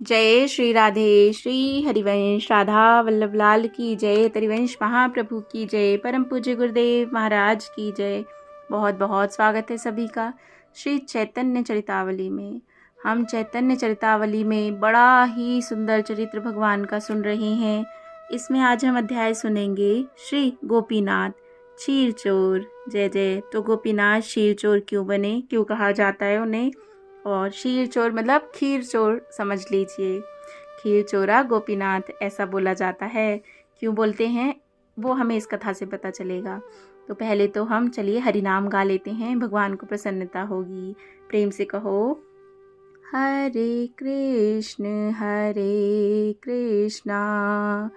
जय श्री राधे श्री हरिवंश राधा वल्लभ लाल की जय। हरिवंश महाप्रभु की जय। परम पूज्य गुरुदेव महाराज की जय। बहुत बहुत स्वागत है सभी का श्री चैतन्य चरितावली में। हम चैतन्य चरितावली में बड़ा ही सुंदर चरित्र भगवान का सुन रहे हैं। इसमें आज हम अध्याय सुनेंगे श्री गोपीनाथ क्षीर चोर। जय जय। तो गोपीनाथ क्षीर चोर क्यों बने, क्यों कहा जाता है उन्हें, और क्षीर चोर मतलब खीर चोर समझ लीजिए। खीर चोरा गोपीनाथ ऐसा बोला जाता है। क्यों बोलते हैं वो हमें इस कथा से पता चलेगा। तो पहले तो हम चलिए हरिनाम गा लेते हैं, भगवान को प्रसन्नता होगी। प्रेम से कहो हरे कृष्णा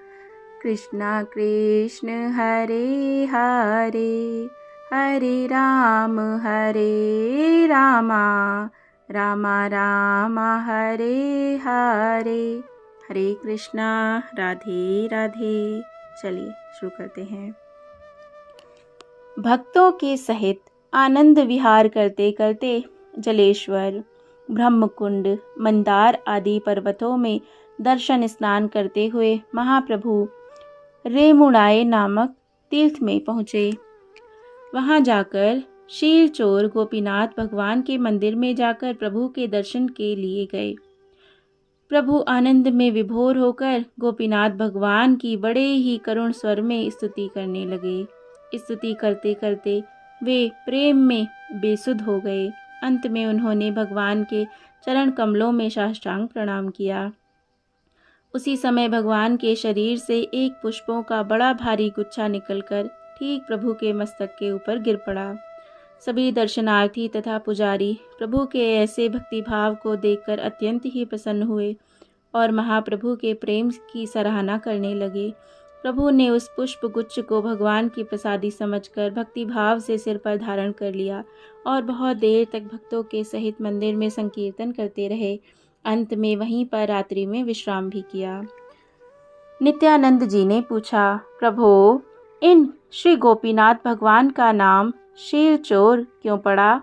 कृष्णा कृष्ण हरे हरे, हरे राम रामा रामा हरे हरे, हरे कृष्णा राधे राधे। चलिए शुरू करते हैं। भक्तों के सहित आनंद विहार करते करते जलेश्वर, ब्रह्मकुंड, मंदार आदि पर्वतों में दर्शन स्नान करते हुए महाप्रभु रेमुणाए नामक तीर्थ में पहुँचे। वहाँ जाकर क्षीर चोर गोपीनाथ भगवान के मंदिर में जाकर प्रभु के दर्शन के लिए गए। प्रभु आनंद में विभोर होकर गोपीनाथ भगवान की बड़े ही करुण स्वर में स्तुति करने लगे। स्तुति करते करते वे प्रेम में बेसुध हो गए। अंत में उन्होंने भगवान के चरण कमलों में साष्टांग प्रणाम किया। उसी समय भगवान के शरीर से एक पुष्पों का बड़ा भारी गुच्छा निकलकर ठीक प्रभु के मस्तक के ऊपर गिर पड़ा। सभी दर्शनार्थी तथा पुजारी प्रभु के ऐसे भक्तिभाव को देखकर अत्यंत ही प्रसन्न हुए और महाप्रभु के प्रेम की सराहना करने लगे। प्रभु ने उस पुष्प गुच्छ को भगवान की प्रसादी समझकर भक्तिभाव से सिर पर धारण कर लिया और बहुत देर तक भक्तों के सहित मंदिर में संकीर्तन करते रहे। अंत में वहीं पर रात्रि में विश्राम भी किया। नित्यानंद जी ने पूछा, प्रभु इन श्री गोपीनाथ भगवान का नाम क्षीर चोर क्यों पड़ा?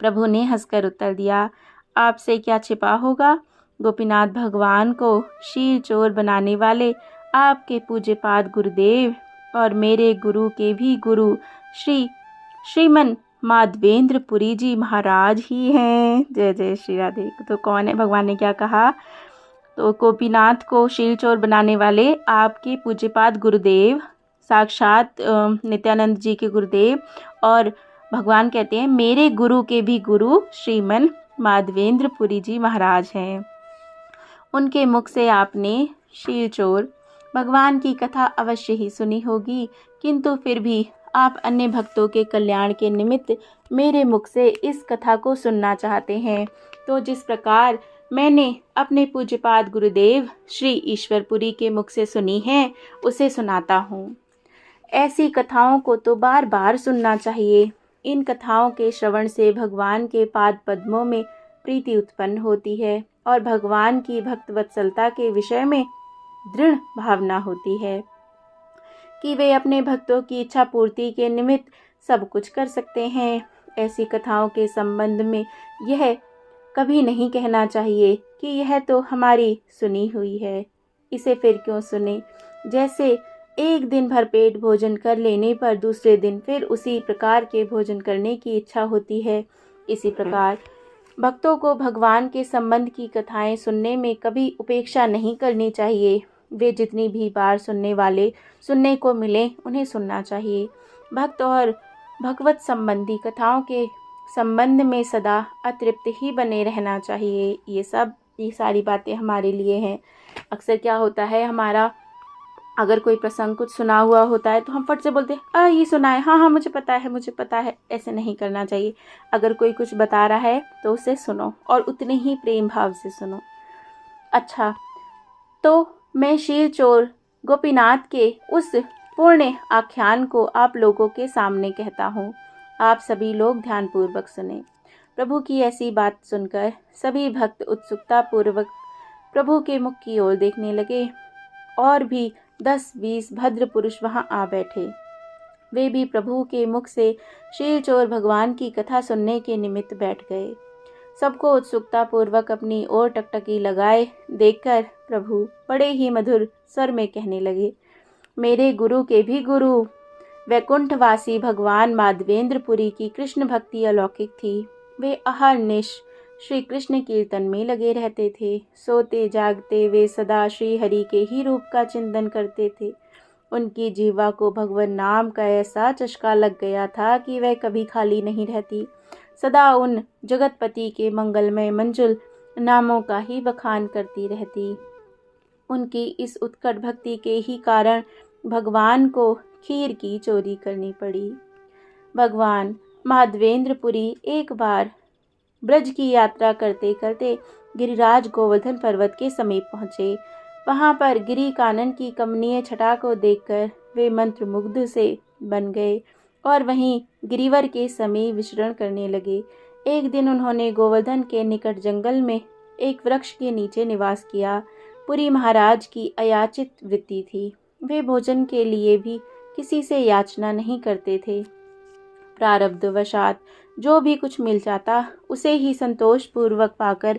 प्रभु ने हंसकर उत्तर दिया, आपसे क्या छिपा होगा। गोपीनाथ भगवान को क्षीर चोर बनाने वाले आपके पूज्यपाद गुरुदेव और मेरे गुरु के भी गुरु श्रीमन माधवेंद्र पुरी जी महाराज ही हैं। जय जय श्री राधे। तो कौन है? भगवान ने क्या कहा? तो गोपीनाथ को क्षीर चोर बनाने वाले आपके पूज्यपाद गुरुदेव, साक्षात नित्यानंद जी के गुरुदेव, और भगवान कहते हैं मेरे गुरु के भी गुरु श्रीमन माधवेंद्र पुरी जी महाराज हैं। उनके मुख से आपने क्षीर चोर भगवान की कथा अवश्य ही सुनी होगी, किंतु फिर भी आप अन्य भक्तों के कल्याण के निमित्त मेरे मुख से इस कथा को सुनना चाहते हैं। तो जिस प्रकार मैंने अपने पूज्यपाद गुरुदेव श्री ईश्वरपुरी के मुख से सुनी है उसे सुनाता हूँ। ऐसी कथाओं को तो बार बार सुनना चाहिए। इन कथाओं के श्रवण से भगवान के पाद पद्मों में प्रीति उत्पन्न होती है और भगवान की भक्त वत्सलता के विषय में दृढ़ भावना होती है कि वे अपने भक्तों की इच्छा पूर्ति के निमित्त सब कुछ कर सकते हैं। ऐसी कथाओं के संबंध में यह कभी नहीं कहना चाहिए कि यह तो हमारी सुनी हुई है, इसे फिर क्यों सुने। जैसे एक दिन भर पेट भोजन कर लेने पर दूसरे दिन फिर उसी प्रकार के भोजन करने की इच्छा होती है, इसी प्रकार भक्तों को भगवान के संबंध की कथाएं सुनने में कभी उपेक्षा नहीं करनी चाहिए। वे जितनी भी बार सुनने को मिले उन्हें सुनना चाहिए। भक्त और भगवत संबंधी कथाओं के संबंध में सदा अतृप्त ही बने रहना चाहिए। ये सारी बातें हमारे लिए हैं। अक्सर क्या होता है, हमारा अगर कोई प्रसंग कुछ सुना हुआ होता है तो हम फट से बोलते हैं ये सुना है, हाँ मुझे पता है। ऐसे नहीं करना चाहिए। अगर कोई कुछ बता रहा है तो उसे सुनो और उतने ही प्रेम भाव से सुनो। अच्छा, तो मैं क्षीर चोर गोपीनाथ के उस पूर्ण आख्यान को आप लोगों के सामने कहता हूँ। आप सभी लोग ध्यानपूर्वक सुने। प्रभु की ऐसी बात सुनकर सभी भक्त उत्सुकता पूर्वक प्रभु के मुख की ओर देखने लगे और भी 10-20 भद्र पुरुष वहां आ बैठे। वे भी प्रभु के मुख से क्षीर चोर भगवान की कथा सुनने के निमित्त बैठ गए। सबको उत्सुकता पूर्वक अपनी ओर टकटकी लगाए देखकर प्रभु बड़े ही मधुर स्वर में कहने लगे, मेरे गुरु के भी गुरु वैकुंठवासी भगवान माधवेंद्रपुरी की कृष्ण भक्ति अलौकिक थी। वे अहर्निश श्री कृष्ण कीर्तन में लगे रहते थे। सोते जागते वे सदा श्री हरि के ही रूप का चिंतन करते थे। उनकी जीवा को भगवान नाम का ऐसा चस्का लग गया था कि वह कभी खाली नहीं रहती। सदा उन जगतपति के मंगलमय मंजुल नामों का ही बखान करती रहती। उनकी इस उत्कट भक्ति के ही कारण भगवान को खीर की चोरी करनी पड़ी। भगवान माधवेंद्रपुरी एक बार ब्रज की यात्रा करते करते गिरिराज गोवर्धन पर्वत के समीप पहुँचे। वहाँ पर गिरी कानन की कमनीय छटा को देखकर वे मंत्रमुग्ध से बन गए और वहीं गिरिवर के समीप विचरण करने लगे। एक दिन उन्होंने गोवर्धन के निकट जंगल में एक वृक्ष के नीचे निवास किया। पुरी महाराज की अयाचित वृत्ति थी। वे भोजन के लिए भी किसी से याचना नहीं करते थे। प्रारब्धवशात जो भी कुछ मिल जाता उसे ही संतोष पूर्वक पाकर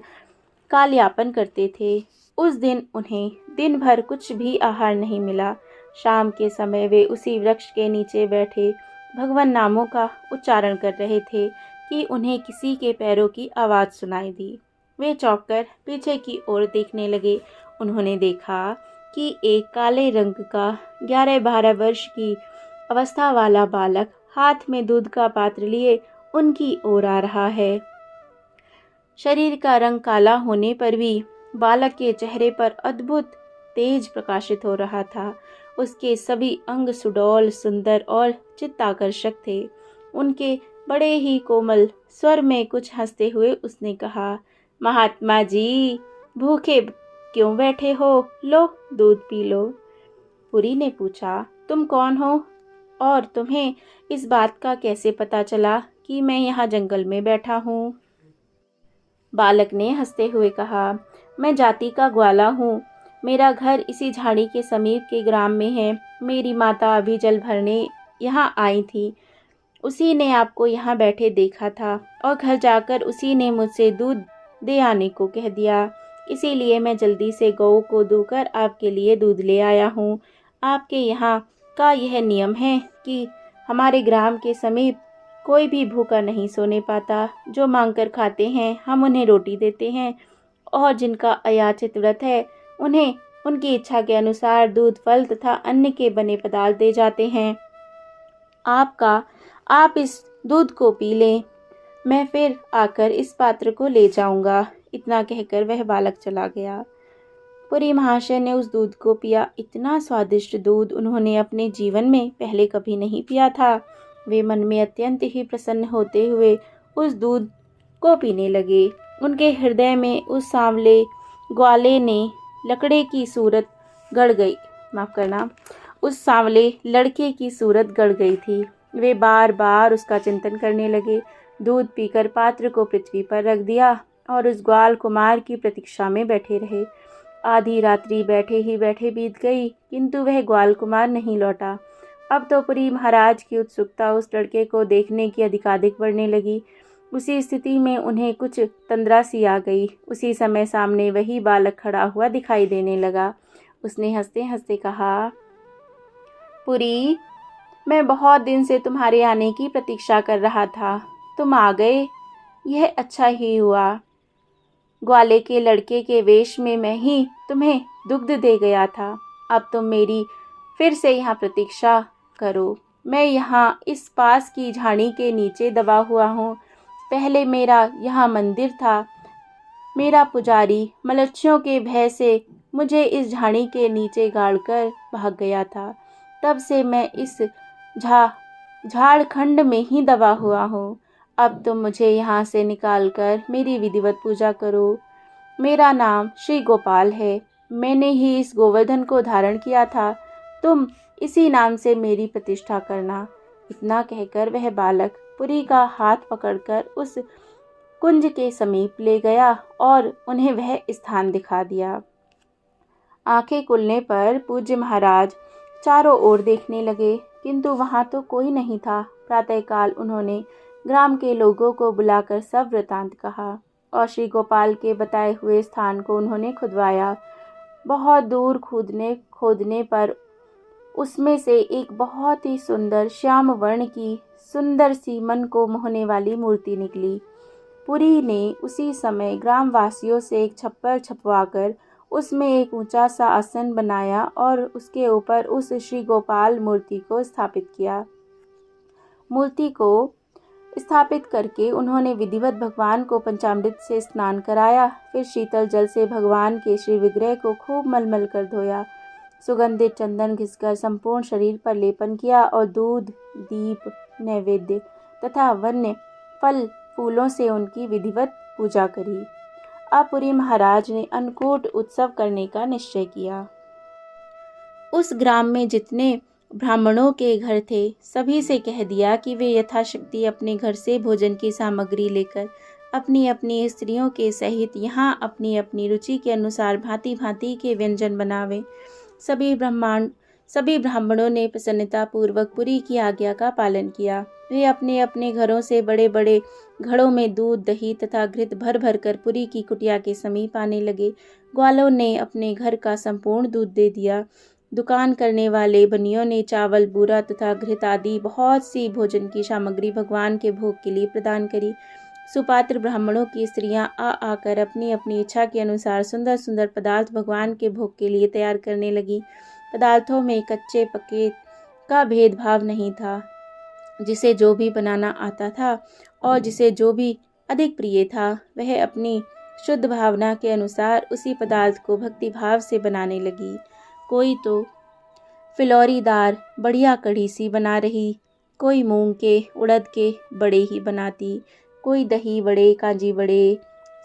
कालयापन करते थे। उस दिन उन्हें दिन भर कुछ भी आहार नहीं मिला। शाम के समय वे उसी वृक्ष के नीचे बैठे भगवान नामों का उच्चारण कर रहे थे कि उन्हें किसी के पैरों की आवाज़ सुनाई दी। वे चौंककर पीछे की ओर देखने लगे। उन्होंने देखा कि एक काले रंग का 11-12 वर्ष की अवस्था वाला बालक हाथ में दूध का पात्र लिए उनकी ओर आ रहा है। शरीर का रंग काला होने पर भी बालक के चेहरे पर अद्भुत तेज प्रकाशित हो रहा था। उसके सभी अंग सुडौल, सुंदर और चित्ताकर्षक थे। उनके बड़े ही कोमल स्वर में कुछ हंसते हुए उसने कहा, महात्मा जी भूखे क्यों बैठे हो? लो दूध पी लो। पुरी ने पूछा, तुम कौन हो और तुम्हें इस बात का कैसे पता चला कि मैं यहाँ जंगल में बैठा हूँ? बालक ने हंसते हुए कहा, मैं जाति का ग्वाला हूँ। मेरा घर इसी झाड़ी के समीप के ग्राम में है। मेरी माता अभी जल भरने यहाँ आई थी। उसी ने आपको यहाँ बैठे देखा था और घर जाकर उसी ने मुझसे दूध दे आने को कह दिया। इसीलिए मैं जल्दी से गऊ को दूकर आपके लिए दूध ले आया हूँ। आपके यहाँ का यह नियम है कि हमारे ग्राम के समीप कोई भी भूखा नहीं सोने पाता। जो मांगकर खाते हैं हम उन्हें रोटी देते हैं और जिनका अयाचित व्रत है उन्हें उनकी इच्छा के अनुसार दूध, फल तथा अन्य के बने पदार्थ दे जाते हैं। आप इस दूध को पी लें। मैं फिर आकर इस पात्र को ले जाऊंगा। इतना कहकर वह बालक चला गया। पुरी महाशय ने उस दूध को पिया। इतना स्वादिष्ट दूध उन्होंने अपने जीवन में पहले कभी नहीं पिया था। वे मन में अत्यंत ही प्रसन्न होते हुए उस दूध को पीने लगे। उनके हृदय में उस सांवले ग्वाले ने लकड़े की सूरत गड़ गई उस सांवले लड़के की सूरत गड़ गई थी। वे बार बार उसका चिंतन करने लगे। दूध पीकर पात्र को पृथ्वी पर रख दिया और उस ग्वाल कुमार की प्रतीक्षा में बैठे रहे। आधी रात्रि बैठे ही बैठे बीत गई, किंतु वह ग्वाल कुमार नहीं लौटा। अब तो पुरी महाराज की उत्सुकता उस लड़के को देखने की अधिकाधिक बढ़ने लगी। उसी स्थिति में उन्हें कुछ तंद्रा सी आ गई। उसी समय सामने वही बालक खड़ा हुआ दिखाई देने लगा। उसने हंसते हंसते कहा, पुरी, मैं बहुत दिन से तुम्हारे आने की प्रतीक्षा कर रहा था। तुम आ गए, यह अच्छा ही हुआ। ग्वाले के लड़के के वेश में मैं ही तुम्हें दुग्ध दे गया था। अब तुम मेरी फिर से यहाँ प्रतीक्षा करो। मैं यहाँ इस पास की झाड़ी के नीचे दबा हुआ हूँ। पहले मेरा यहाँ मंदिर था। मेरा पुजारी मलच्छियों के भय से मुझे इस झाड़ी के नीचे गाड़कर भाग गया था। तब से मैं इस झाड़खंड में ही दबा हुआ हूँ। अब तुम मुझे यहाँ से निकालकर मेरी विधिवत पूजा करो। मेरा नाम श्री गोपाल है। मैंने ही इस गोवर्धन को धारण किया था। तुम इसी नाम से मेरी प्रतिष्ठा करना। इतना कहकर वह बालक पुरी का हाथ पकड़कर उस कुंज के समीप ले गया और उन्हें वह स्थान दिखा दिया। आंखें खुलने पर पूज्य महाराज चारों ओर देखने लगे, किंतु वहां तो कोई नहीं था। प्रातःकाल उन्होंने ग्राम के लोगों को बुलाकर सब वृतांत कहा। और श्री गोपाल के बताए हुए स्थान को उन्होंने खुदवाया। बहुत दूर खोदने पर उसमें से एक बहुत ही सुंदर श्याम वर्ण की सुंदर सी मन को मोहने वाली मूर्ति निकली। पुरी ने उसी समय ग्रामवासियों से एक छप्पर छपवाकर उसमें एक ऊंचा सा आसन बनाया और उसके ऊपर उस श्री गोपाल मूर्ति को स्थापित किया। मूर्ति को स्थापित करके उन्होंने विधिवत भगवान को पंचामृत से स्नान कराया। फिर शीतल जल से भगवान के श्री विग्रह को खूब मलमल कर धोया। सुगंधित चंदन घिसकर संपूर्ण शरीर पर लेपन किया और दूध, दीप, नैवेद्य तथा वन्य फल फूलों से उनकी विधिवत पूजा करी। अब पुरी महाराज ने अन्नकूट उत्सव करने का निश्चय किया। उस ग्राम में जितने ब्राह्मणों के घर थे सभी से कह दिया कि वे यथाशक्ति अपने घर से भोजन की सामग्री लेकर अपनी अपनी स्त्रियों के सहित यहाँ अपनी अपनी रुचि के अनुसार भांति भांति के व्यंजन बनावें। सभी ब्राह्मणों ने प्रसन्नता पूर्वक पुरी की आज्ञा का पालन किया। वे अपने अपने घरों से बड़े बड़े घड़ों में दूध, दही तथा घृत भर भर कर पुरी की कुटिया के समीप आने लगे। ग्वालों ने अपने घर का संपूर्ण दूध दे दिया। दुकान करने वाले बनियों ने चावल, बूरा तथा घृत आदि बहुत सी भोजन की सामग्री भगवान के भोग के लिए प्रदान करी। सुपात्र ब्राह्मणों की स्त्रियां आकर अपनी अपनी इच्छा के अनुसार सुंदर सुंदर पदार्थ भगवान के भोग के लिए तैयार करने लगी। पदार्थों में कच्चे पके का भेदभाव नहीं था। जिसे जो भी बनाना आता था और जिसे जो भी अधिक प्रिय था वह अपनी शुद्ध भावना के अनुसार उसी पदार्थ को भक्ति भाव से बनाने लगी। कोई तो फिलौरीदार बढ़िया कढ़ी सी बना रही, कोई मूंग के उड़द के बड़े ही बनाती, कोई दही बड़े, कांजी बड़े,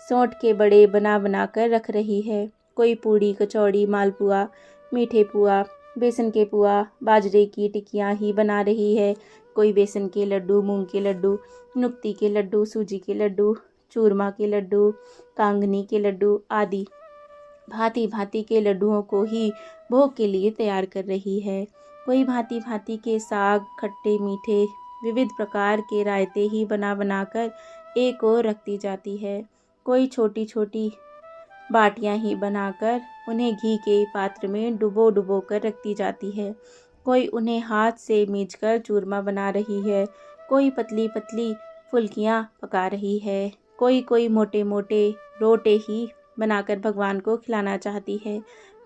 सौंठ के बड़े बना बना कर रख रही है, कोई पूड़ी, कचौड़ी, मालपुआ, मीठे पुआ, बेसन के पुआ, बाजरे की टिकियाँ ही बना रही है, कोई बेसन के लड्डू, मूंग के लड्डू, नुक्ती के लड्डू, सूजी के लड्डू, चूरमा के लड्डू, कांगनी के लड्डू आदि भांति भांति के लड्डुओं को ही भोग के लिए तैयार कर रही है। कोई भांति भांति के साग, खट्टे मीठे विविध प्रकार के रायते ही बना बनाकर एक ओर रखती जाती है। कोई छोटी छोटी बाटियां ही बनाकर उन्हें घी के पात्र में डुबो डुबो कर रखती जाती है। कोई उन्हें हाथ से मींचकर चूरमा बना रही है, कोई पतली पतली फुल्कियां पका रही है, कोई मोटे मोटे रोटे ही बनाकर भगवान को खिलाना चाहती है,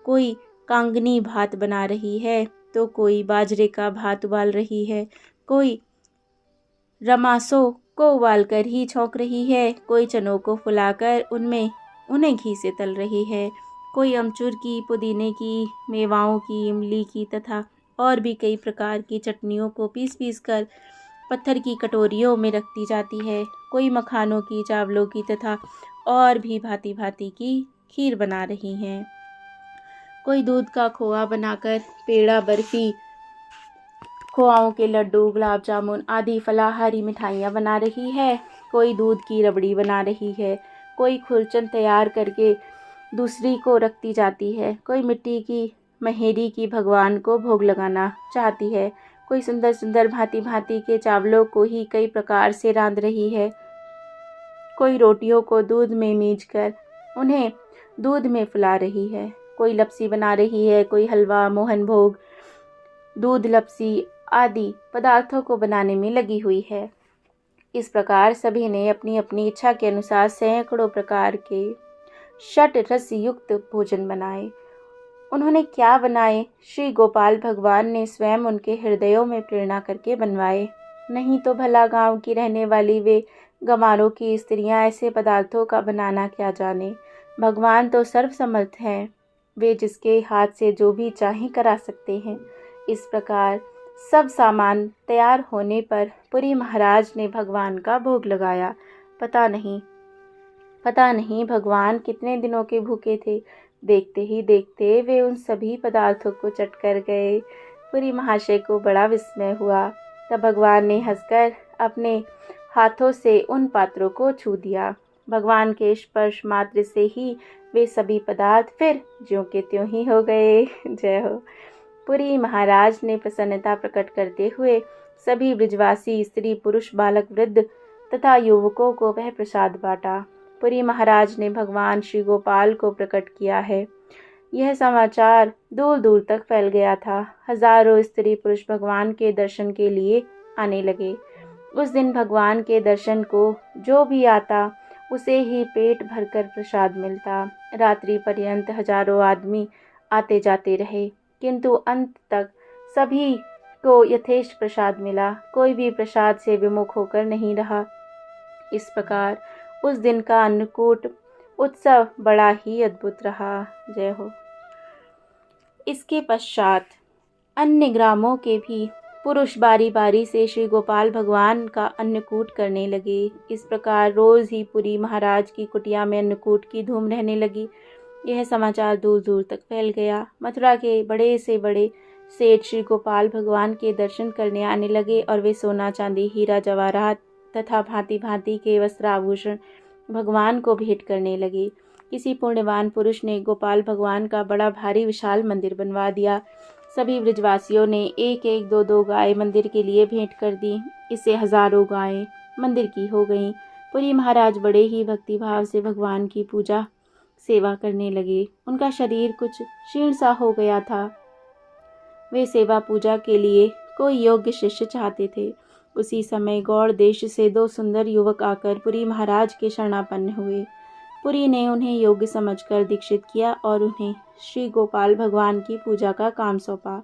कोई कांगनी भात बना रही है तो कोई बाजरे का भात उबाल रही है, कोई रमासों को उबालकर ही छौंक रही है, कोई चनों को फुलाकर उन्हें घी से तल रही है, कोई अमचूर की, पुदीने की, मेवाओं की, इमली की तथा और भी कई प्रकार की चटनियों को पीस पीस कर पत्थर की कटोरियों में रखती जाती है। कोई मखानों की, चावलों की तथा और भी भांति भांति की खीर बना रही हैं। कोई दूध का खोआ बनाकर पेड़ा, बर्फी, खोआओं के लड्डू, गुलाब जामुन आदि फलाहारी मिठाइयाँ बना रही है, कोई दूध की रबड़ी बना रही है, कोई खुरचन तैयार करके दूसरी को रखती जाती है, कोई मिट्टी की महेरी की भगवान को भोग लगाना चाहती है, कोई सुंदर सुंदर भांति भांति के चावलों को ही कई प्रकार से रांध रही है, कोई रोटियों को दूध में मींचकर उन्हें दूध में फुला रही है, कोई लपसी बना रही है, कोई हलवा, मोहन भोग, दूध लपसी आदि पदार्थों को बनाने में लगी हुई है। इस प्रकार सभी ने अपनी अपनी इच्छा के अनुसार सैकड़ों प्रकार के षट रस युक्त भोजन बनाए। उन्होंने क्या बनाए, श्री गोपाल भगवान ने स्वयं उनके हृदयों में प्रेरणा करके बनवाए। नहीं तो भला गांव की रहने वाली वे गंवारों की स्त्रियां ऐसे पदार्थों का बनाना क्या जाने। भगवान तो सर्वसमर्थ हैं, वे जिसके हाथ से जो भी चाहें करा सकते हैं। इस प्रकार सब सामान तैयार होने पर पुरी महाराज ने भगवान का भोग लगाया। पता नहीं भगवान कितने दिनों के भूखे थे। देखते ही देखते वे उन सभी पदार्थों को चट कर गए। पुरी महाशय को बड़ा विस्मय हुआ। तब भगवान ने हंसकर अपने हाथों से उन पात्रों को छू दिया। भगवान के स्पर्श मात्र से ही वे सभी पदार्थ फिर ज्यों के त्यों ही हो गए। जय हो। पुरी महाराज ने प्रसन्नता प्रकट करते हुए सभी ब्रजवासी स्त्री, पुरुष, बालक, वृद्ध तथा युवकों को वह प्रसाद बांटा। पुरी महाराज ने भगवान श्री गोपाल को प्रकट किया है। यह समाचार दूर दूर तक फैल गया था। हजारों स्त्री पुरुष भगवान के दर्शन के लिए आने लगे। उस दिन भगवान के दर्शन को जो भी आता उसे ही पेट भरकर प्रसाद मिलता। रात्रि पर्यंत हजारों आदमी आते जाते रहे, किंतु अंत तक सभी को यथेष्ट प्रसाद मिला। कोई भी प्रसाद से विमुख होकर नहीं रहा। इस प्रकार उस दिन का अन्नकूट उत्सव बड़ा ही अद्भुत रहा। जय हो। इसके पश्चात अन्य ग्रामों के भी पुरुष बारी बारी से श्री गोपाल भगवान का अन्नकूट करने लगे। इस प्रकार रोज ही पुरी महाराज की कुटिया में अन्नकूट की धूम रहने लगी। यह समाचार दूर दूर तक फैल गया। मथुरा के बड़े से बड़े सेठ श्री गोपाल भगवान के दर्शन करने आने लगे और वे सोना चांदी हीरा जवाहरात तथा भांति भांति के वस्त्राभूषण भगवान को भेंट करने लगे। किसी पुण्यवान पुरुष ने गोपाल भगवान का बड़ा भारी विशाल मंदिर बनवा दिया। सभी ब्रजवासियों ने एक एक दो दो गाय मंदिर के लिए भेंट कर दी। इससे हजारों गायें मंदिर की हो गईं। पुरी महाराज बड़े ही भक्तिभाव से भगवान की पूजा सेवा करने लगे। उनका शरीर कुछ क्षीण सा हो गया था। वे सेवा पूजा के लिए कोई योग्य शिष्य चाहते थे। उसी समय गौड़ देश से दो सुंदर युवक आकर पुरी महाराज के शरणापन्न हुए। पुरी ने उन्हें योग्य समझकर दीक्षित किया और उन्हें श्री गोपाल भगवान की पूजा का काम सौंपा।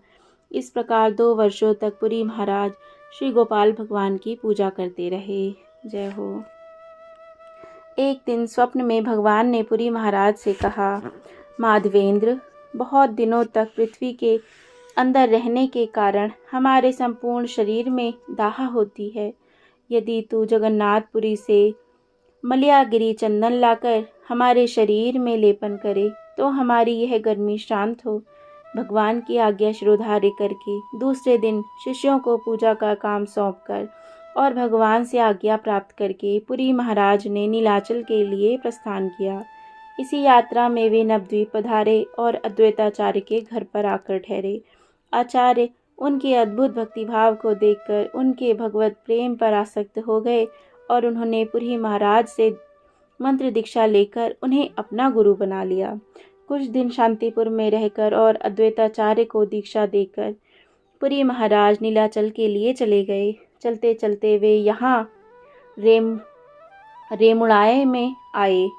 इस प्रकार 2 वर्षों तक पुरी महाराज श्री गोपाल भगवान की पूजा करते रहे। जय हो। एक दिन स्वप्न में भगवान ने पुरी महाराज से कहा, माधवेंद्र, बहुत दिनों तक पृथ्वी के अंदर रहने के कारण हमारे संपूर्ण शरीर में दाह होती है। यदि तू जगन्नाथपुरी से मलयागिरी चंदन लाकर हमारे शरीर में लेपन करे तो हमारी यह गर्मी शांत हो। भगवान की आज्ञा शिरोधार्य करके दूसरे दिन शिष्यों को पूजा का काम सौंपकर और भगवान से आज्ञा प्राप्त करके पुरी महाराज ने नीलाचल के लिए प्रस्थान किया। इसी यात्रा में वे नवद्वीप पधारे और अद्वैताचार्य के घर पर आकर ठहरे। आचार्य उनके अद्भुत भक्तिभाव को देखकर उनके भगवत प्रेम पर आसक्त हो गए और उन्होंने पुरी महाराज से मंत्र दीक्षा लेकर उन्हें अपना गुरु बना लिया। कुछ दिन शांतिपुर में रहकर और अद्वैताचार्य को दीक्षा देकर पुरी महाराज नीलाचल के लिए चले गए। चलते चलते वे यहाँ रेमुड़ाए में आए।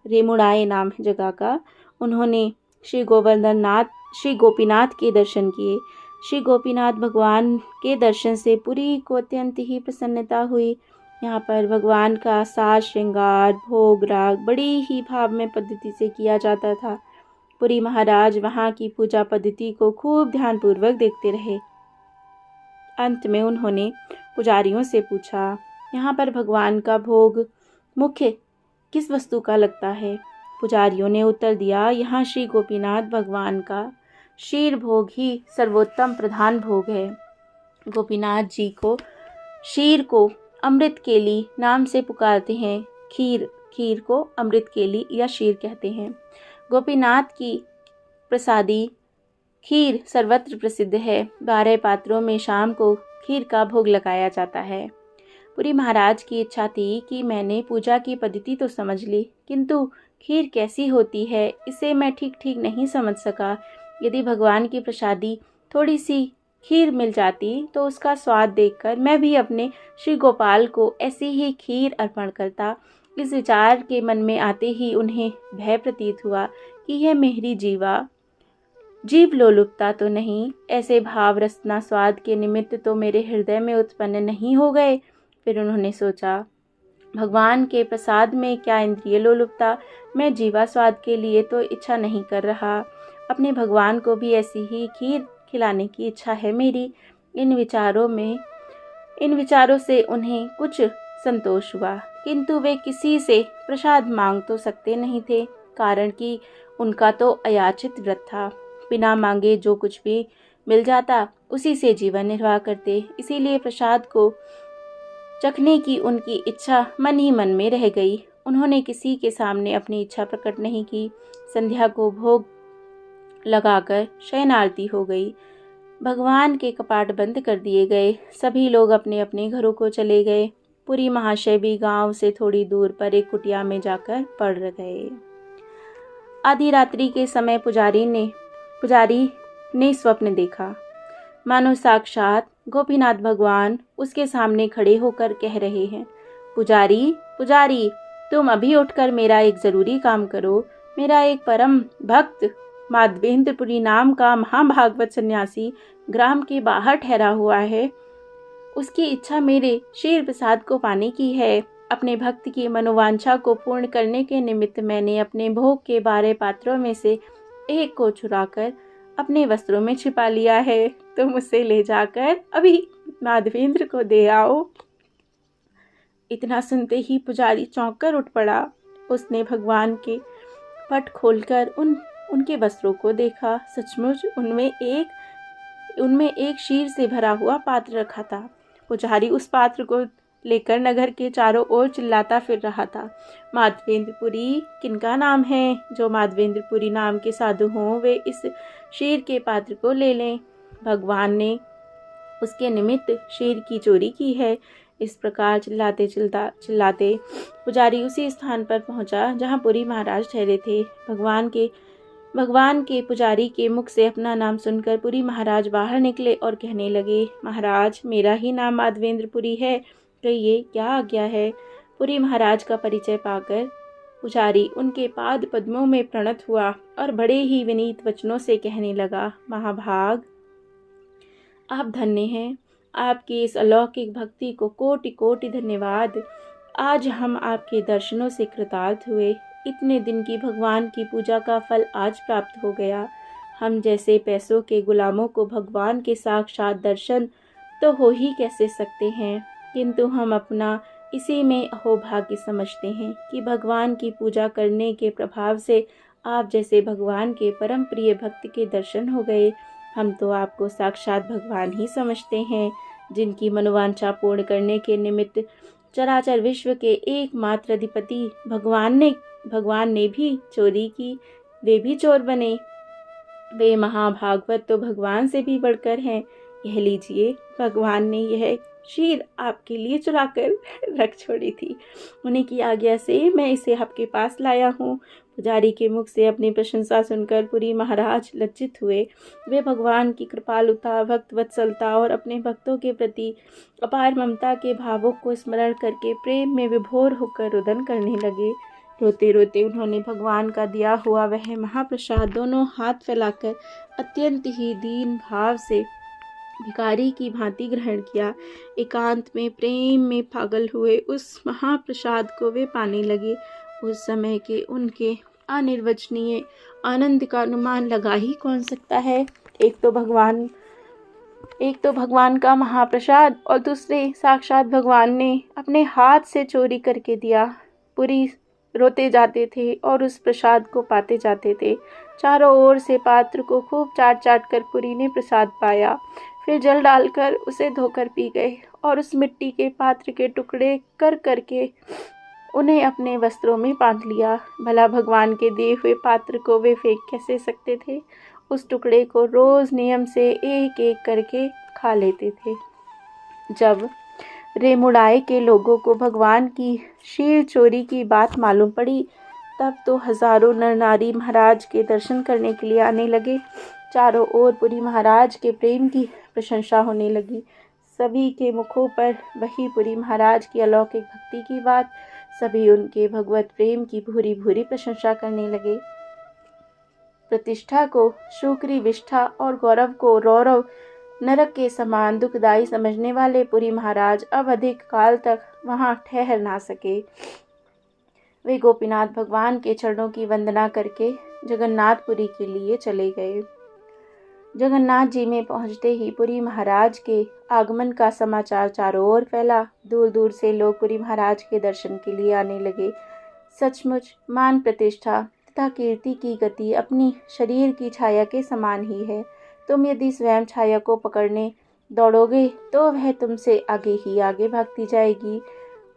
रेमुड़ाए नाम है जगह का। उन्होंने श्री गोपीनाथ के दर्शन किए। श्री गोपीनाथ भगवान के दर्शन से पुरी को अत्यंत ही प्रसन्नता हुई। यहाँ पर भगवान का साज श्रृंगार भोग राग बड़ी ही भावमय पद्धति से किया जाता था। पुरी महाराज वहाँ की पूजा पद्धति को खूब ध्यानपूर्वक देखते रहे। अंत में उन्होंने पुजारियों से पूछा, यहाँ पर भगवान का भोग मुख्य किस वस्तु का लगता है? पुजारियों ने उत्तर दिया, यहाँ श्री गोपीनाथ भगवान का क्षीर भोग ही सर्वोत्तम प्रधान भोग है। गोपीनाथ जी को क्षीर को अमृत केली नाम से पुकारते हैं। खीर को अमृत केली या क्षीर कहते हैं। गोपीनाथ की प्रसादी खीर सर्वत्र प्रसिद्ध है। 12 पात्रों में शाम को खीर का भोग लगाया जाता है। पुरी महाराज की इच्छा थी कि मैंने पूजा की पद्धति तो समझ ली, किंतु खीर कैसी होती है इसे मैं ठीक नहीं समझ सका। यदि भगवान की प्रसादी थोड़ी सी खीर मिल जाती तो उसका स्वाद देखकर मैं भी अपने श्री गोपाल को ऐसी ही खीर अर्पण करता। इस विचार के मन में आते ही उन्हें भय प्रतीत हुआ कि यह मेरी जीव लोलुपता तो नहीं, ऐसे भाव रसना स्वाद के निमित्त तो मेरे हृदय में उत्पन्न नहीं हो गए। फिर उन्होंने सोचा, भगवान के प्रसाद में क्या इंद्रिय लोलुपता, मैं जीवा स्वाद के लिए तो इच्छा नहीं कर रहा। अपने भगवान को भी ऐसी ही खीर खिलाने की इच्छा है मेरी। इन विचारों से उन्हें कुछ संतोष हुआ, किंतु वे किसी से प्रसाद मांग तो सकते नहीं थे, कारण कि उनका तो अयाचित व्रत था। बिना मांगे जो कुछ भी मिल जाता उसी से जीवन निर्वाह करते। इसीलिए प्रसाद को चखने की उनकी इच्छा मन ही मन में रह गई। उन्होंने किसी के सामने अपनी इच्छा प्रकट नहीं की। संध्या को भोग लगाकर शयन आरती हो गई। भगवान के कपाट बंद कर दिए गए। सभी लोग अपने अपने घरों को चले गए। पुरी महाशय भी गांव से थोड़ी दूर पर एक कुटिया में जाकर पड़ गए। आधी रात्रि के समय पुजारी ने स्वप्न देखा, मानो साक्षात गोपीनाथ भगवान उसके सामने खड़े होकर कह रहे हैं, पुजारी पुजारी, तुम अभी उठकर मेरा एक जरूरी काम करो। मेरा एक परम भक्त माधवेंद्रपुरी नाम का महाभागवत सन्यासी ग्राम के बाहर ठहरा हुआ है। उसकी इच्छा मेरे क्षीर प्रसाद को पाने की है। अपने भक्त की मनोवांछा को पूर्ण करने के निमित्त मैंने अपने भोग के 12 पात्रों में से एक को चुराकर अपने वस्त्रों में छिपा लिया है। तुम उसे ले जाकर अभी माधवेंद्र को दे आओ। इतना सुनते ही पुजारी चौंक कर उठ पड़ा। उसने भगवान के पट खोलकर उनके वस्त्रों को देखा। सचमुच उनमें एक क्षीर से भरा हुआ पात्र रखा था। पुजारी उस पात्र को लेकर नगर के चारों ओर चिल्लाता फिर रहा था, माधवेंद्रपुरी किनका नाम है? जो माधवेंद्रपुरी नाम के साधु हों वे इस क्षीर के पात्र को ले लें। भगवान ने उसके निमित्त क्षीर की चोरी की है। इस प्रकार चिल्लाते पुजारी उसी स्थान पर पहुंचा जहां पुरी महाराज ठहरे थे। भगवान के पुजारी के मुख से अपना नाम सुनकर पुरी महाराज बाहर निकले और कहने लगे, महाराज मेरा ही नाम माधवेंद्रपुरी है, कहिए क्या आज्ञा है? पुरी महाराज का परिचय पाकर पुजारी उनके पाद पद्मों में प्रणत हुआ और बड़े ही विनीत वचनों से कहने लगा, महाभाग आप धन्य हैं। आपकी इस अलौकिक भक्ति को कोटि कोटि धन्यवाद। आज हम आपके दर्शनों से कृतार्थ हुए। इतने दिन की भगवान की पूजा का फल आज प्राप्त हो गया। हम जैसे पैसों के गुलामों को भगवान के साक्षात दर्शन तो हो ही कैसे सकते हैं, किंतु हम अपना इसी में अहोभाग्य समझते हैं कि भगवान की पूजा करने के प्रभाव से आप जैसे भगवान के परम प्रिय भक्त के दर्शन हो गए। हम तो आपको साक्षात भगवान ही समझते हैं, जिनकी मनोवांछा पूर्ण करने के निमित्त चराचर विश्व के एकमात्र अधिपति भगवान ने भी चोरी की, वे भी चोर बने। वे महाभागवत तो भगवान से भी बढ़कर हैं। यह लीजिए, भगवान ने यह क्षीर आपके लिए चुरा कर रख छोड़ी थी। उन्हीं की आज्ञा से मैं इसे आपके पास लाया हूँ। पुजारी के मुख से अपनी प्रशंसा सुनकर पुरी महाराज लज्जित हुए। वे भगवान की कृपालुता, भक्त वत्सलता और अपने भक्तों के प्रति अपार ममता के भावों को स्मरण करके प्रेम में विभोर होकर रुदन करने लगे। रोते रोते उन्होंने भगवान का दिया हुआ वह महाप्रसाद दोनों हाथ फैलाकर अत्यंत ही दीन भाव से भिखारी की भांति ग्रहण किया। एकांत में प्रेम में पागल हुए उस महाप्रसाद को वे पाने लगे। उस समय के उनके अनिर्वचनीय आनंद का अनुमान लगा ही कौन सकता है। एक तो भगवान का महाप्रसाद और दूसरे साक्षात भगवान ने अपने हाथ से चोरी करके दिया। पुरी रोते जाते थे और उस प्रसाद को पाते जाते थे। चारों ओर से पात्र को खूब चाट कर पुरी ने प्रसाद पाया। फिर जल डालकर उसे धोकर पी गए और उस मिट्टी के पात्र के टुकड़े करके उन्हें अपने वस्त्रों में बांध लिया। भला भगवान के दिए हुए पात्र को वे फेंक कैसे सकते थे? उस टुकड़े को रोज नियम से एक एक करके खा लेते थे। जब रेमुड़ाए के लोगों को भगवान की क्षीर चोरी की बात मालूम पड़ी, तब तो हजारों नर नारी महाराज के दर्शन करने के लिए आने लगे। चारों ओर पुरी महाराज के प्रेम की प्रशंसा होने लगी। सभी के मुखों पर वही पुरी महाराज की अलौकिक भक्ति की बात। सभी उनके भगवत प्रेम की भूरी भूरी प्रशंसा करने लगे। प्रतिष्ठा को शुक्री विष्ठा और गौरव को रौरव नरक के समान दुखदायी समझने वाले पुरी महाराज अब अधिक काल तक वहां ठहर ना सके। वे गोपीनाथ भगवान के चरणों की वंदना करके जगन्नाथपुरी के लिए चले गए। जगन्नाथ जी में पहुंचते ही पुरी महाराज के आगमन का समाचार चारों ओर फैला। दूर दूर से लोग पुरी महाराज के दर्शन के लिए आने लगे। सचमुच मान प्रतिष्ठा तथा कीर्ति की गति अपनी शरीर की छाया के समान ही है। तुम यदि स्वयं छाया को पकड़ने दौड़ोगे तो वह तुमसे आगे ही आगे भागती जाएगी।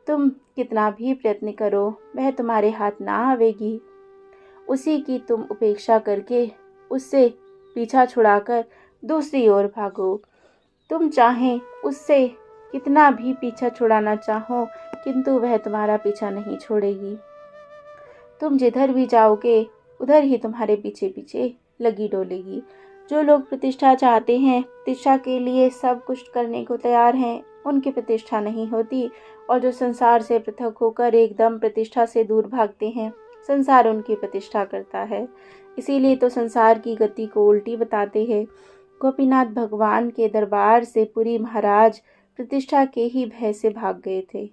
तुम कितना भी प्रयत्न करो वह तुम्हारे हाथ ना आवेगी। उसी की तुम उपेक्षा करके उससे पीछा छुड़ाकर दूसरी ओर भागो। तुम चाहे उससे कितना भी पीछा छुड़ाना चाहो, किंतु वह तुम्हारा पीछा नहीं छोड़ेगी। तुम जिधर भी जाओगे उधर ही तुम्हारे पीछे पीछे लगी डोलेगी। जो लोग प्रतिष्ठा चाहते हैं, प्रतिष्ठा के लिए सब कुछ करने को तैयार हैं, उनकी प्रतिष्ठा नहीं होती। और जो संसार से पृथक होकर एकदम प्रतिष्ठा से दूर भागते हैं, संसार उनकी प्रतिष्ठा करता है। इसीलिए तो संसार की गति को उल्टी बताते हैं। गोपीनाथ भगवान के दरबार से पुरी महाराज प्रतिष्ठा के ही भय से भाग गए थे।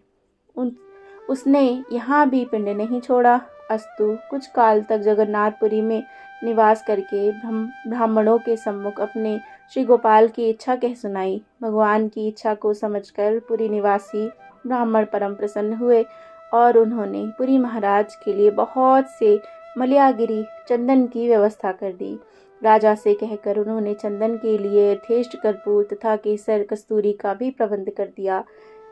उसने यहाँ भी पिंड नहीं छोड़ा। अस्तु कुछ काल तक जगन्नाथपुरी में निवास करके ब्राह्मणों के सम्मुख अपने श्री गोपाल की इच्छा कह सुनाई। भगवान की इच्छा को समझकर पुरी निवासी ब्राह्मण परम प्रसन्न हुए और उन्होंने पुरी महाराज के लिए बहुत से मलयागिरी चंदन की व्यवस्था कर दी। राजा से कहकर उन्होंने चंदन के लिए यथेष्ट कर्पूर तथा केसर कस्तूरी का भी प्रबंध कर दिया।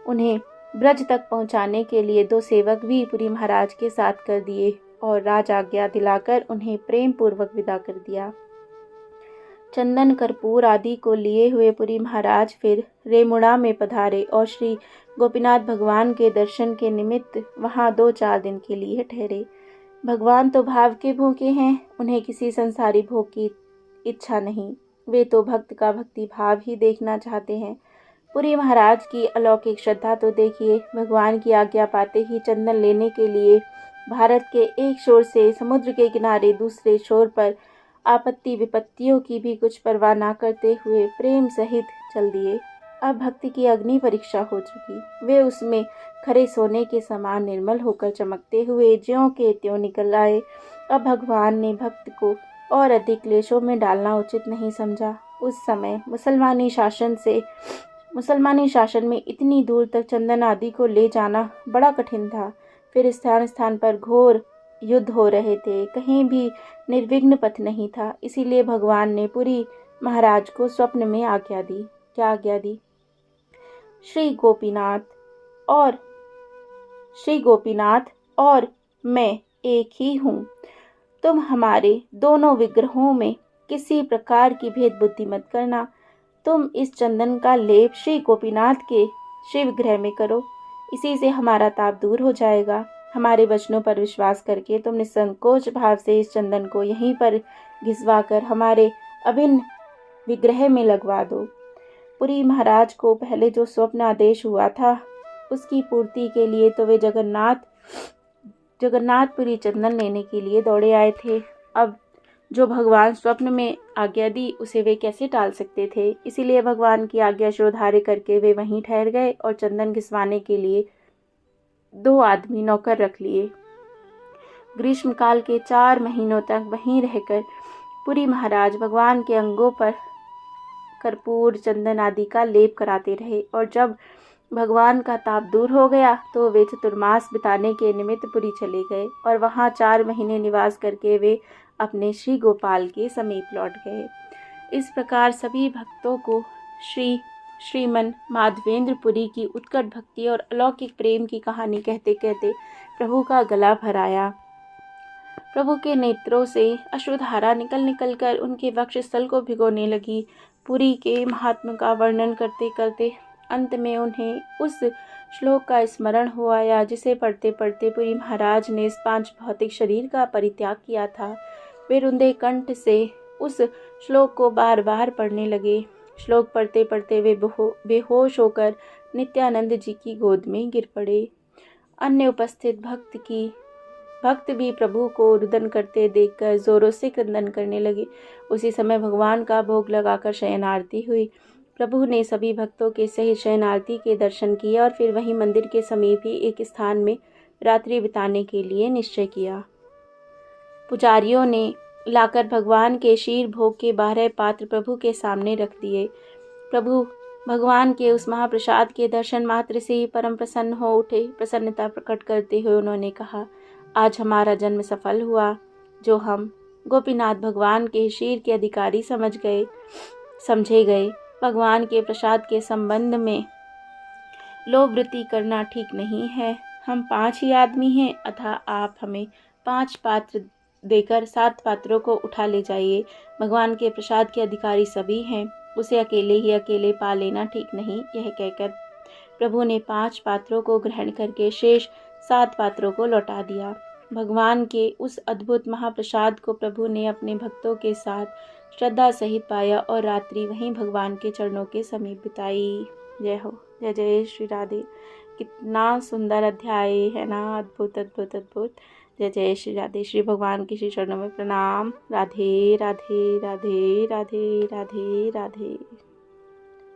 उन्हें ब्रज तक पहुंचाने के लिए 2 सेवक भी पुरी महाराज के साथ कर दिए और राज आज्ञा दिलाकर उन्हें प्रेम पूर्वक विदा कर दिया। चंदन कर्पूर आदि को लिए हुए पुरी महाराज फिर रेमुणा में पधारे और श्री गोपीनाथ भगवान के दर्शन के निमित्त वहां 2-4 दिन के लिए ठहरे। भगवान तो भाव के भूखे हैं, उन्हें किसी संसारी भोग की इच्छा नहीं। वे तो भक्त का भक्ति भाव ही देखना चाहते हैं। पुरी महाराज की अलौकिक श्रद्धा तो देखिए। भगवान की आज्ञा पाते ही चंदन लेने के लिए भारत के एक छोर से समुद्र के किनारे दूसरे छोर पर आपत्ति विपत्तियों की भी कुछ परवाह न करते हुए प्रेम सहित चल दिए। अब भक्ति की अग्नि परीक्षा हो चुकी। वे उसमें खरे सोने के समान निर्मल होकर चमकते हुए ज्यों के त्यों निकल आए। अब भगवान ने भक्त को और अधिक क्लेशों में डालना उचित नहीं समझा। उस समय मुसलमानी शासन में इतनी दूर तक चंदन आदि को ले जाना बड़ा कठिन था। फिर स्थान स्थान पर घोर युद्ध हो रहे थे, कहीं भी निर्विघ्न पथ नहीं था। इसीलिए भगवान ने पुरी महाराज को स्वप्न में आज्ञा दी। क्या आज्ञा दी? श्री गोपीनाथ और मैं एक ही हूँ। तुम हमारे दोनों विग्रहों में किसी प्रकार की भेद बुद्धि मत करना। तुम इस चंदन का लेप श्री गोपीनाथ के श्री विग्रह में करो, इसी से हमारा ताप दूर हो जाएगा। हमारे वचनों पर विश्वास करके तुम निसंकोच भाव से इस चंदन को यहीं पर घिसवा कर हमारे अभिन्न विग्रह में लगवा दो। पुरी महाराज को पहले जो स्वप्न आदेश हुआ था, उसकी पूर्ति के लिए तो वे जगन्नाथपुरी चंदन लेने के लिए दौड़े आए थे। अब जो भगवान स्वप्न में आज्ञा दी उसे वे कैसे टाल सकते थे। इसीलिए भगवान की आज्ञा शिरोधार्य करके वे वहीं ठहर गए और चंदन घिसवाने के लिए 2 आदमी नौकर रख लिए। ग्रीष्मकाल के 4 महीनों तक वहीं रहकर पुरी महाराज भगवान के अंगों पर कर्पूर चंदन आदि का लेप कराते रहे। और जब भगवान का ताप दूर हो गया तो वे चतुर्मास बिताने के निमित्त पुरी चले गए और वहां 4 महीने निवास करके वे अपने श्री गोपाल के समीप लौट गए। इस प्रकार सभी भक्तों को श्रीमन माधवेंद्र पुरी की उत्कट भक्ति और अलौकिक प्रेम की कहानी कहते कहते प्रभु का गला भर आया। प्रभु के नेत्रों से अश्रुधारा निकल कर उनके वक्षस्थल को भिगोने लगी। पुरी के महात्म का वर्णन करते करते अंत में उन्हें उस श्लोक का स्मरण हो आया जिसे पढ़ते पढ़ते पुरी महाराज ने इस 5 भौतिक शरीर का परित्याग किया था। वे रुंधे कंठ से उस श्लोक को बार बार पढ़ने लगे। श्लोक पढ़ते पढ़ते वे बेहोश होकर नित्यानंद जी की गोद में गिर पड़े। अन्य उपस्थित भक्त भी प्रभु को रुदन करते देखकर जोरों से क्रंदन करने लगे। उसी समय भगवान का भोग लगाकर शयन आरती हुई। प्रभु ने सभी भक्तों के सहित शयन आरती के दर्शन किए और फिर वहीं मंदिर के समीप ही एक स्थान में रात्रि बिताने के लिए निश्चय किया। पुजारियों ने लाकर भगवान के शीर भोग के 12 पात्र प्रभु के सामने रख दिए। प्रभु भगवान के उस महाप्रसाद के दर्शन मात्र से ही परम प्रसन्न हो उठे। प्रसन्नता प्रकट करते हुए उन्होंने कहा, आज हमारा जन्म सफल हुआ। जो हम गोपीनाथ भगवान के शीर के अधिकारी समझे गए। भगवान के प्रसाद के संबंध में लोभ वृत्ति करना ठीक नहीं है। हम 5 ही आदमी हैं, अतः आप हमें 5 पात्र देकर 7 पात्रों को उठा ले जाइए। भगवान के प्रसाद के अधिकारी सभी हैं, उसे अकेले पा लेना ठीक नहीं। यह कहकर प्रभु ने 5 पात्रों को ग्रहण करके शेष 7 पात्रों को लौटा दिया। भगवान के उस अद्भुत महाप्रसाद को प्रभु ने अपने भक्तों के साथ श्रद्धा सहित पाया और रात्रि वहीं भगवान के चरणों के समीप बिताई। जय हो, जय जय श्री राधे। कितना सुंदर अध्याय है ना, अद्भुत अद्भुत अद्भुत। जय जय श्री राधे। श्री भगवान के श्री चरणों में प्रणाम। राधे राधे राधे राधे राधे राधे।